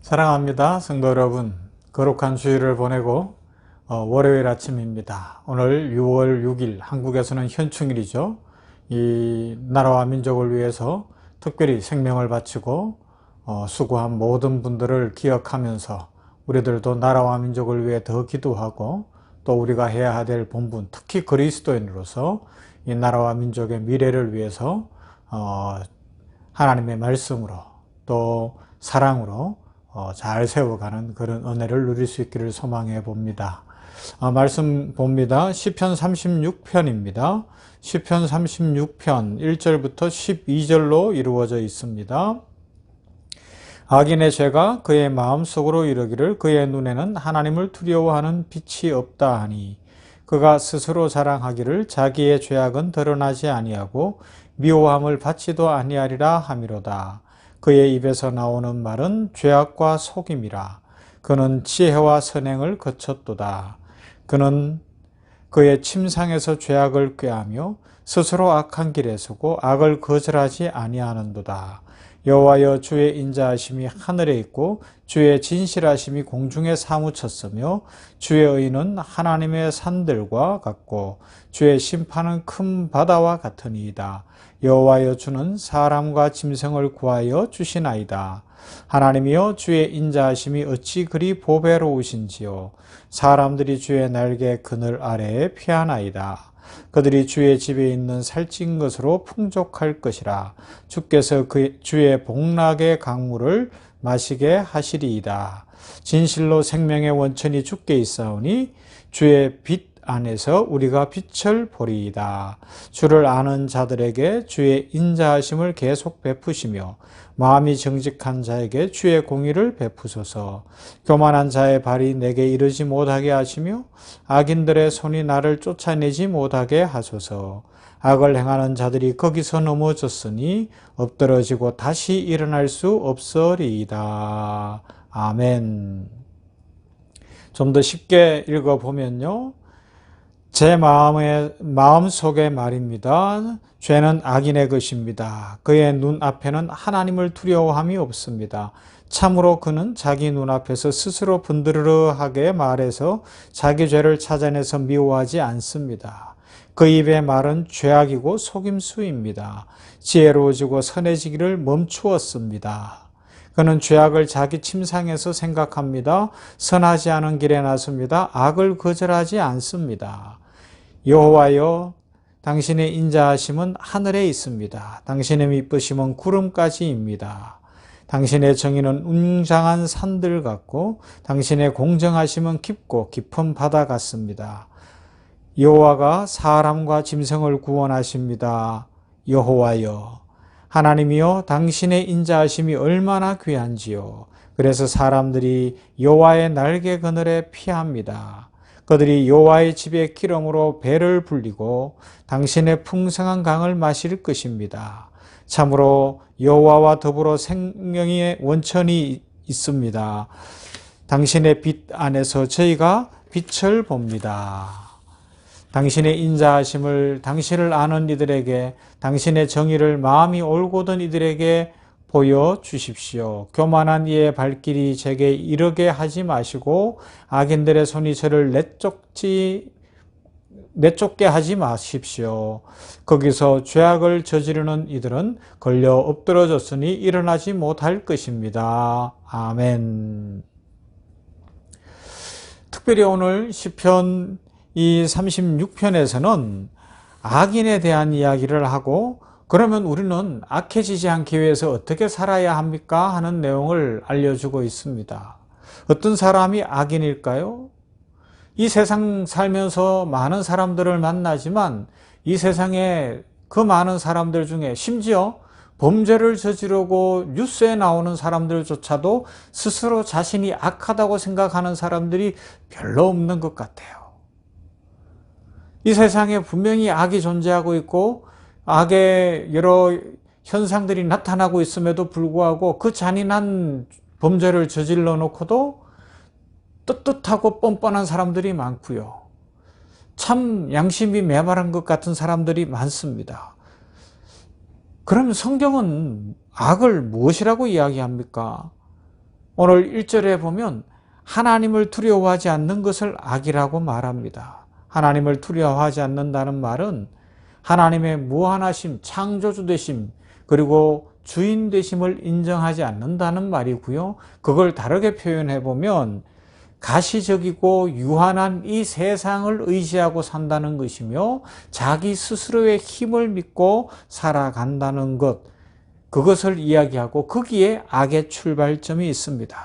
사랑합니다. 성도 여러분, 거룩한 주일을 보내고 월요일 아침입니다. 오늘 6월 6일 한국에서는 현충일이죠. 이 나라와 민족을 위해서 특별히 생명을 바치고 수고한 모든 분들을 기억하면서 우리들도 나라와 민족을 위해 더 기도하고 또 우리가 해야 될 본분, 특히 그리스도인으로서 이 나라와 민족의 미래를 위해서 하나님의 말씀으로 또 사랑으로 잘 세워가는 그런 은혜를 누릴 수 있기를 소망해 봅니다. 말씀 봅니다. 시편 36편입니다. 시편 36편 1절부터 12절로 이루어져 있습니다. 악인의 죄가 그의 마음속으로 이르기를 그의 눈에는 하나님을 두려워하는 빛이 없다 하니 그가 스스로 자랑하기를 자기의 죄악은 드러나지 아니하고 미워함을 받지도 아니하리라 하미로다. 그의 입에서 나오는 말은 죄악과 속임이라. 그는 지혜와 선행을 거쳤도다. 그는 그의 침상에서 죄악을 꾀하며 스스로 악한 길에 서고 악을 거절하지 아니하는도다. 여호와여, 주의 인자하심이 하늘에 있고 주의 진실하심이 공중에 사무쳤으며 주의 의는 하나님의 산들과 같고 주의 심판은 큰 바다와 같으니이다. 여호와여, 주는 사람과 짐승을 구하여 주시나이다. 하나님이여, 주의 인자하심이 어찌 그리 보배로우신지요. 사람들이 주의 날개 그늘 아래에 피하나이다. 그들이 주의 집에 있는 살찐 것으로 풍족할 것이라. 주께서 주의 복락의 강물을 마시게 하시리이다. 진실로 생명의 원천이 주께 있사오니 주의 빛 안에서 우리가 빛을 보리이다. 주를 아는 자들에게 주의 인자하심을 계속 베푸시며 마음이 정직한 자에게 주의 공의를 베푸소서. 교만한 자의 발이 내게 이르지 못하게 하시며 악인들의 손이 나를 쫓아내지 못하게 하소서. 악을 행하는 자들이 거기서 넘어졌으니 엎드러지고 다시 일어날 수 없으리이다. 아멘. 좀 더 쉽게 읽어보면요, 제 마음속의 말입니다. 죄는 악인의 것입니다. 그의 눈앞에는 하나님을 두려워함이 없습니다. 참으로 그는 자기 눈앞에서 스스로 분드르르하게 말해서 자기 죄를 찾아내서 미워하지 않습니다. 그 입의 말은 죄악이고 속임수입니다. 지혜로워지고 선해지기를 멈추었습니다. 그는 죄악을 자기 침상에서 생각합니다. 선하지 않은 길에 나섭니다. 악을 거절하지 않습니다. 여호와여, 당신의 인자하심은 하늘에 있습니다. 당신의 미쁘심은 구름까지입니다. 당신의 정의는 웅장한 산들 같고 당신의 공정하심은 깊고 깊은 바다 같습니다. 여호와가 사람과 짐승을 구원하십니다. 여호와여, 하나님이여, 당신의 인자하심이 얼마나 귀한지요. 그래서 사람들이 여호와의 날개 그늘에 피합니다. 그들이 여호와의 집의 기름으로 배를 불리고 당신의 풍성한 강을 마실 것입니다. 참으로 여호와와 더불어 생명의 원천이 있습니다. 당신의 빛 안에서 저희가 빛을 봅니다. 당신의 인자하심을 당신을 아는 이들에게, 당신의 정의를 마음이 올곧은 이들에게 보여주십시오. 교만한 이의 발길이 제게 이르게 하지 마시고 악인들의 손이 저를 내쫓게 하지 마십시오. 거기서 죄악을 저지르는 이들은 걸려 엎드러졌으니 일어나지 못할 것입니다. 아멘. 특별히 오늘 시편 이 36편에서는 악인에 대한 이야기를 하고, 그러면 우리는 악해지지 않기 위해서 어떻게 살아야 합니까? 하는 내용을 알려주고 있습니다. 어떤 사람이 악인일까요? 이 세상 살면서 많은 사람들을 만나지만 이 세상에 그 많은 사람들 중에 심지어 범죄를 저지르고 뉴스에 나오는 사람들조차도 스스로 자신이 악하다고 생각하는 사람들이 별로 없는 것 같아요. 이 세상에 분명히 악이 존재하고 있고 악의 여러 현상들이 나타나고 있음에도 불구하고 그 잔인한 범죄를 저질러 놓고도 떳떳하고 뻔뻔한 사람들이 많고요. 참 양심이 메마른 것 같은 사람들이 많습니다. 그럼 성경은 악을 무엇이라고 이야기합니까? 오늘 1절에 보면 하나님을 두려워하지 않는 것을 악이라고 말합니다. 하나님을 두려워하지 않는다는 말은 하나님의 무한하심, 창조주 되심, 그리고 주인 되심을 인정하지 않는다는 말이고요. 그걸 다르게 표현해 보면 가시적이고 유한한 이 세상을 의지하고 산다는 것이며 자기 스스로의 힘을 믿고 살아간다는 것, 그것을 이야기하고 거기에 악의 출발점이 있습니다.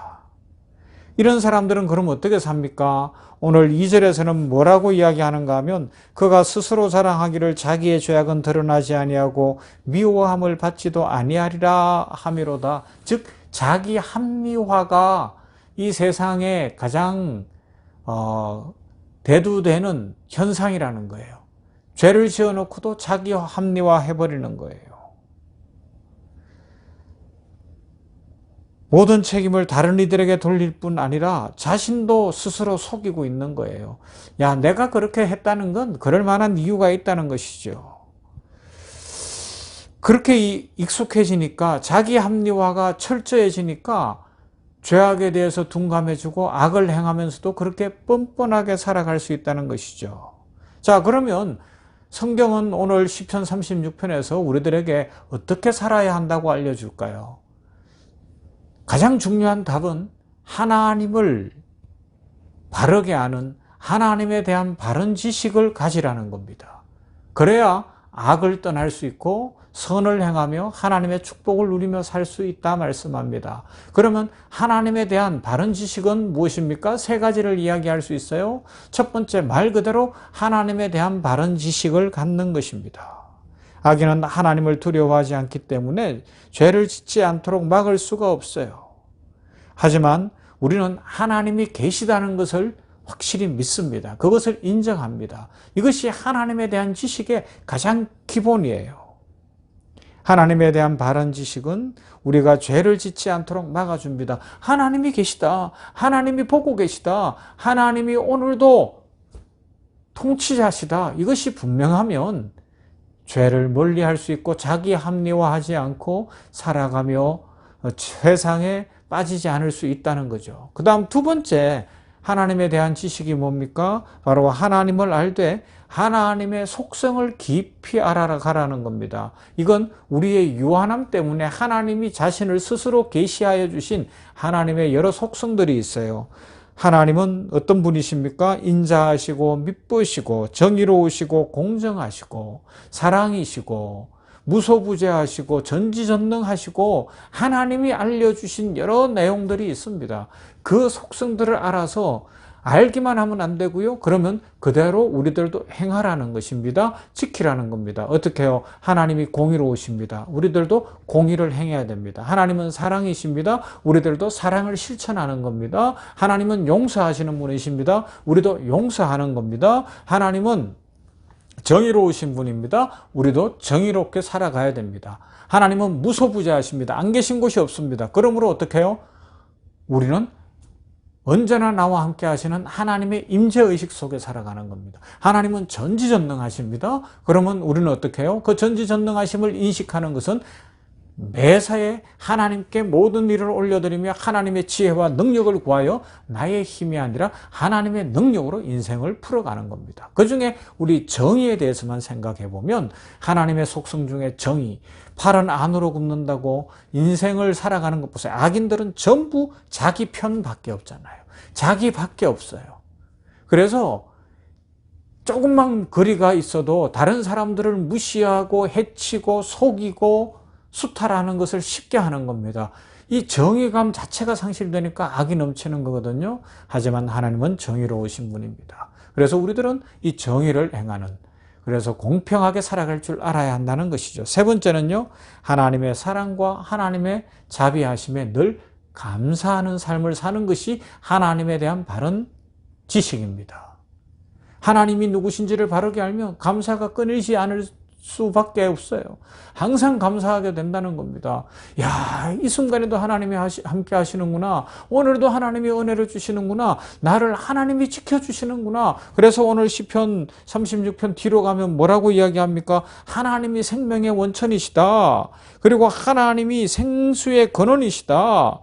이런 사람들은 그럼 어떻게 삽니까? 오늘 2절에서는 뭐라고 이야기하는가 하면 그가 스스로 자랑하기를 자기의 죄악은 드러나지 아니하고 미워함을 받지도 아니하리라 하미로다. 즉 자기 합리화가 이 세상에 가장 대두되는 현상이라는 거예요. 죄를 지어놓고도 자기 합리화 해버리는 거예요. 모든 책임을 다른 이들에게 돌릴 뿐 아니라 자신도 스스로 속이고 있는 거예요. 야, 내가 그렇게 했다는 건 그럴 만한 이유가 있다는 것이죠. 그렇게 익숙해지니까 자기 합리화가 철저해지니까 죄악에 대해서 둔감해지고 악을 행하면서도 그렇게 뻔뻔하게 살아갈 수 있다는 것이죠. 자, 그러면 성경은 오늘 시편 36편에서 우리들에게 어떻게 살아야 한다고 알려줄까요? 가장 중요한 답은 하나님을 바르게 아는, 하나님에 대한 바른 지식을 가지라는 겁니다. 그래야 악을 떠날 수 있고 선을 행하며 하나님의 축복을 누리며 살 수 있다 말씀합니다. 그러면 하나님에 대한 바른 지식은 무엇입니까? 세 가지를 이야기할 수 있어요. 첫 번째, 말 그대로 하나님에 대한 바른 지식을 갖는 것입니다. 악인은 하나님을 두려워하지 않기 때문에 죄를 짓지 않도록 막을 수가 없어요. 하지만 우리는 하나님이 계시다는 것을 확실히 믿습니다. 그것을 인정합니다. 이것이 하나님에 대한 지식의 가장 기본이에요. 하나님에 대한 바른 지식은 우리가 죄를 짓지 않도록 막아줍니다. 하나님이 계시다. 하나님이 보고 계시다. 하나님이 오늘도 통치자시다. 이것이 분명하면 죄를 멀리할 수 있고 자기 합리화하지 않고 살아가며 세상에 빠지지 않을 수 있다는 거죠. 그 다음 두 번째, 하나님에 대한 지식이 뭡니까? 바로 하나님을 알되 하나님의 속성을 깊이 알아가라는 겁니다. 이건 우리의 유한함 때문에 하나님이 자신을 스스로 계시하여 주신 하나님의 여러 속성들이 있어요. 하나님은 어떤 분이십니까? 인자하시고 미쁘시고 정의로우시고 공정하시고 사랑이시고 무소부재하시고 전지전능하시고 하나님이 알려주신 여러 내용들이 있습니다. 그 속성들을 알아서 알기만 하면 안 되고요. 그러면 그대로 우리들도 행하라는 것입니다. 지키라는 겁니다. 어떻게 해요? 하나님이 공의로우십니다. 우리들도 공의를 행해야 됩니다. 하나님은 사랑이십니다. 우리들도 사랑을 실천하는 겁니다. 하나님은 용서하시는 분이십니다. 우리도 용서하는 겁니다. 하나님은 정의로우신 분입니다. 우리도 정의롭게 살아가야 됩니다. 하나님은 무소부재하십니다. 안 계신 곳이 없습니다. 그러므로 어떻게 해요? 우리는 언제나 나와 함께 하시는 하나님의 임재의식 속에 살아가는 겁니다. 하나님은 전지전능하십니다. 그러면 우리는 어떻게 해요? 그 전지전능하심을 인식하는 것은 매사에 하나님께 모든 일을 올려드리며 하나님의 지혜와 능력을 구하여 나의 힘이 아니라 하나님의 능력으로 인생을 풀어가는 겁니다. 그 중에 우리 정의에 대해서만 생각해 보면 하나님의 속성 중에 정의, 팔은 안으로 굽는다고 인생을 살아가는 것 보세요. 악인들은 전부 자기 편밖에 없잖아요. 자기밖에 없어요. 그래서 조금만 거리가 있어도 다른 사람들을 무시하고 해치고 속이고 수탈하는 것을 쉽게 하는 겁니다. 이 정의감 자체가 상실되니까 악이 넘치는 거거든요. 하지만 하나님은 정의로우신 분입니다. 그래서 우리들은 이 정의를 행하는, 그래서 공평하게 살아갈 줄 알아야 한다는 것이죠. 세 번째는요, 하나님의 사랑과 하나님의 자비하심에 늘 감사하는 삶을 사는 것이 하나님에 대한 바른 지식입니다. 하나님이 누구신지를 바르게 알면 감사가 끊이지 않을 수밖에 없어요. 항상 감사하게 된다는 겁니다. 야, 이 순간에도 하나님이 함께 하시는구나. 오늘도 하나님이 은혜를 주시는구나. 나를 하나님이 지켜주시는구나. 그래서 오늘 시편 36편 뒤로 가면 뭐라고 이야기합니까? 하나님이 생명의 원천이시다. 그리고 하나님이 생수의 근원이시다.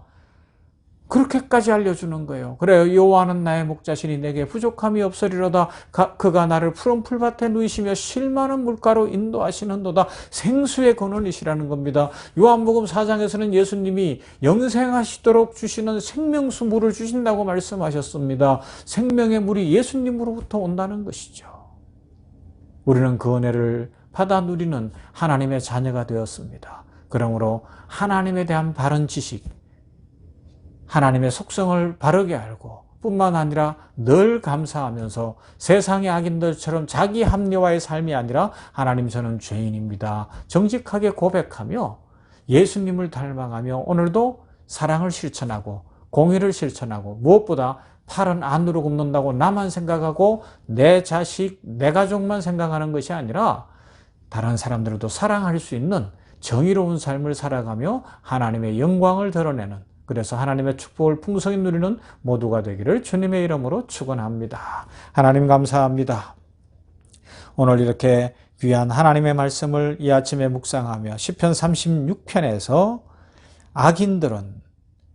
그렇게까지 알려주는 거예요. 그래요. 여호와는 나의 목자시니 내게 부족함이 없으리로다. 그가 나를 푸른 풀밭에 누이시며 실 많은 물가로 인도하시는도다. 생수의 근원이시라는 겁니다. 요한복음 4장에서는 예수님이 영생하시도록 주시는 생명수 물을 주신다고 말씀하셨습니다. 생명의 물이 예수님으로부터 온다는 것이죠. 우리는 그 은혜를 받아 누리는 하나님의 자녀가 되었습니다. 그러므로 하나님에 대한 바른 지식, 하나님의 속성을 바르게 알고 뿐만 아니라 늘 감사하면서 세상의 악인들처럼 자기 합리화의 삶이 아니라 하나님 저는 죄인입니다. 정직하게 고백하며 예수님을 닮아가며 오늘도 사랑을 실천하고 공의를 실천하고 무엇보다 팔은 안으로 굽는다고 나만 생각하고 내 자식, 내 가족만 생각하는 것이 아니라 다른 사람들도 사랑할 수 있는 정의로운 삶을 살아가며 하나님의 영광을 드러내는, 그래서 하나님의 축복을 풍성히 누리는 모두가 되기를 주님의 이름으로 축원합니다. 하나님 감사합니다. 오늘 이렇게 귀한 하나님의 말씀을 이 아침에 묵상하며 시편 36편에서 악인들은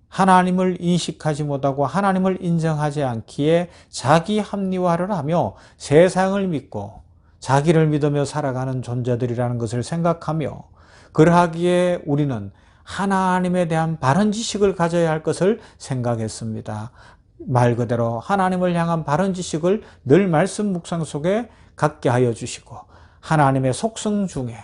하나님을 인식하지 못하고 하나님을 인정하지 않기에 자기 합리화를 하며 세상을 믿고 자기를 믿으며 살아가는 존재들이라는 것을 생각하며, 그러하기에 우리는 하나님에 대한 바른 지식을 가져야 할 것을 생각했습니다. 말 그대로 하나님을 향한 바른 지식을 늘 말씀 묵상 속에 갖게 하여 주시고, 하나님의 속성 중에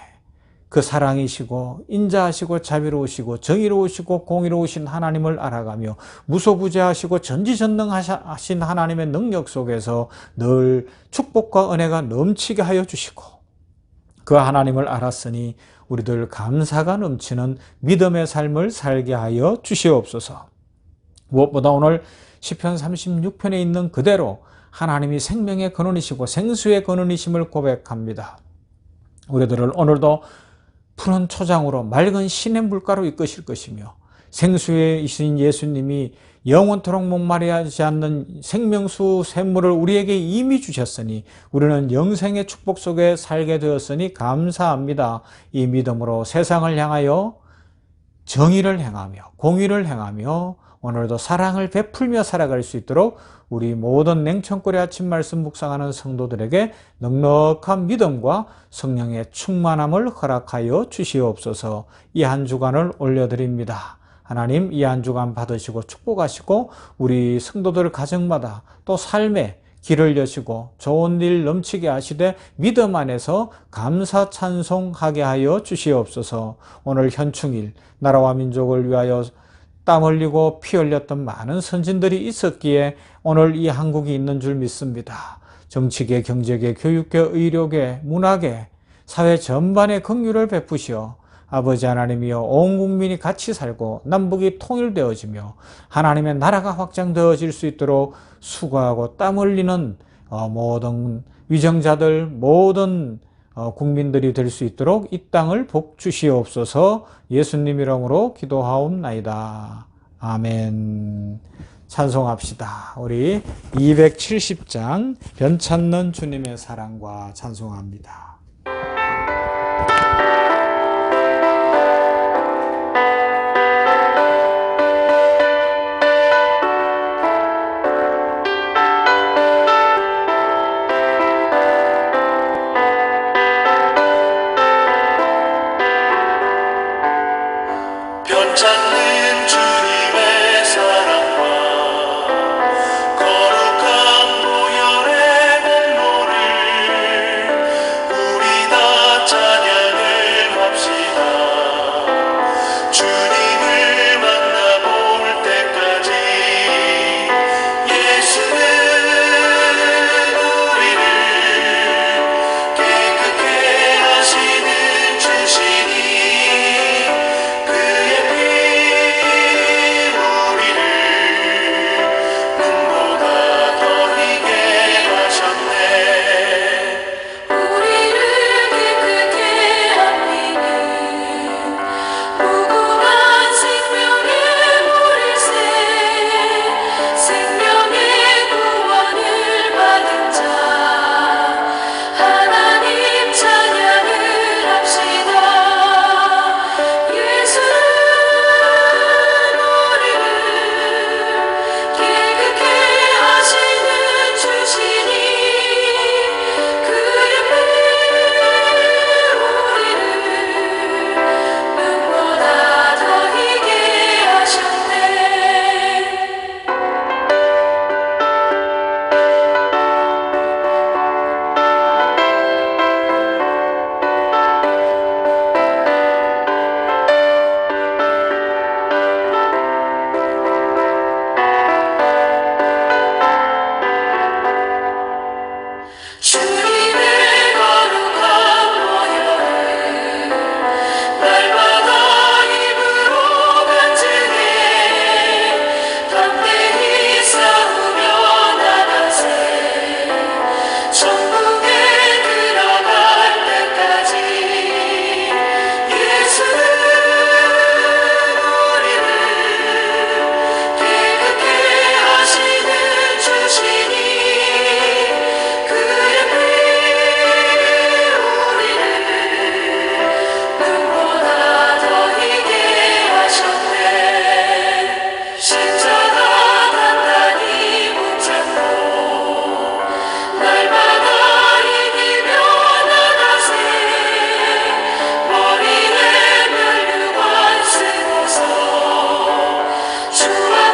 그 사랑이시고 인자하시고 자비로우시고 정의로우시고 공의로우신 하나님을 알아가며 무소부재하시고 전지전능하신 하나님의 능력 속에서 늘 축복과 은혜가 넘치게 하여 주시고, 그 하나님을 알았으니 우리들 감사가 넘치는 믿음의 삶을 살게 하여 주시옵소서. 무엇보다 오늘 시편 36편에 있는 그대로 하나님이 생명의 근원이시고 생수의 근원이심을 고백합니다. 우리들을 오늘도 푸른 초장으로 맑은 시냇 물가로 이끄실 것이며, 생수이신 예수님이 영원토록 목마르지 않는 생명수 샘물을 우리에게 이미 주셨으니 우리는 영생의 축복 속에 살게 되었으니 감사합니다. 이 믿음으로 세상을 향하여 정의를 행하며 공의를 행하며 오늘도 사랑을 베풀며 살아갈 수 있도록 우리 모든 냉천골의 아침 말씀 묵상하는 성도들에게 넉넉한 믿음과 성령의 충만함을 허락하여 주시옵소서. 이 한 주간을 올려드립니다. 하나님, 이 한 주간 받으시고 축복하시고 우리 성도들 가정마다 또 삶에 길을 여시고 좋은 일 넘치게 하시되 믿음 안에서 감사 찬송하게 하여 주시옵소서. 오늘 현충일 나라와 민족을 위하여 땀 흘리고 피 흘렸던 많은 선진들이 있었기에 오늘 이 한국이 있는 줄 믿습니다. 정치계, 경제계, 교육계, 의료계, 문화계, 사회 전반에 긍휼을 베푸시어 아버지 하나님이여 온 국민이 같이 살고 남북이 통일되어지며 하나님의 나라가 확장되어질 수 있도록 수고하고 땀 흘리는 모든 위정자들, 모든 국민들이 될 수 있도록 이 땅을 복 주시옵소서. 예수님 이름으로 기도하옵나이다. 아멘. 찬송합시다. 우리 270장 변찮는 주님의 사랑과 찬송합니다. 변찮는 주님의 사랑과 거룩한 보혈의 공로를 우리 다 찬양을 주